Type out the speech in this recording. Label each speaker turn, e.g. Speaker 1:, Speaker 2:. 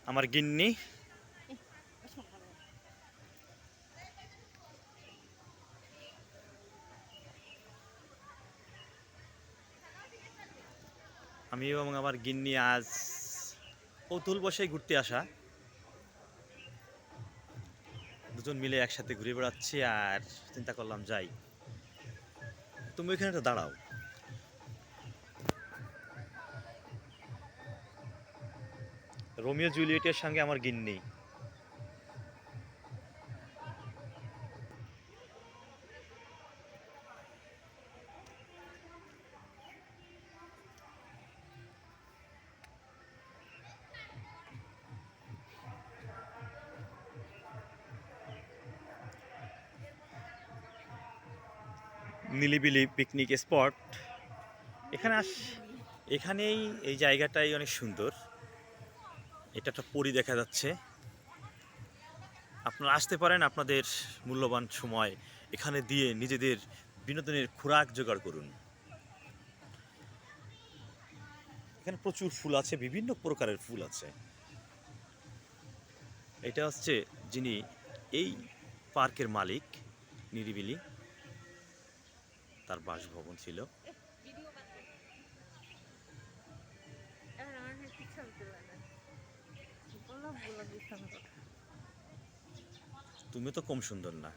Speaker 1: আমার গিন্নি। আমি এবং আমার গিন্নি আজ কৌতূহল বশেই ঘুরতে আসা, দুজন মিলে একসাথে ঘুরে বেড়াচ্ছি আর চিন্তা করলাম যাই, তুমি ওইখানে তো দাঁড়াও। রোমিও জুলিয়েটের সঙ্গে আমার গিন্নি। নিলিবিলি পিকনিক স্পট। এখানে এখানেই এই জায়গাটাই অনেক সুন্দর। এটা একটা পরী দেখা যাচ্ছে। আপনারা আসতে পারেন, আপনাদের মূল্যবান সময় এখানে দিয়ে নিজেদের বিনোদনের খোরাক জোগাড় করুন। এখানে প্রচুর ফুল আছে, বিভিন্ন প্রকারের ফুল আছে। এটা হচ্ছে যিনি এই পার্কের মালিক, নিরিবিলি, তার বাসভবন ছিল। তুমি তো কম সুন্দর না।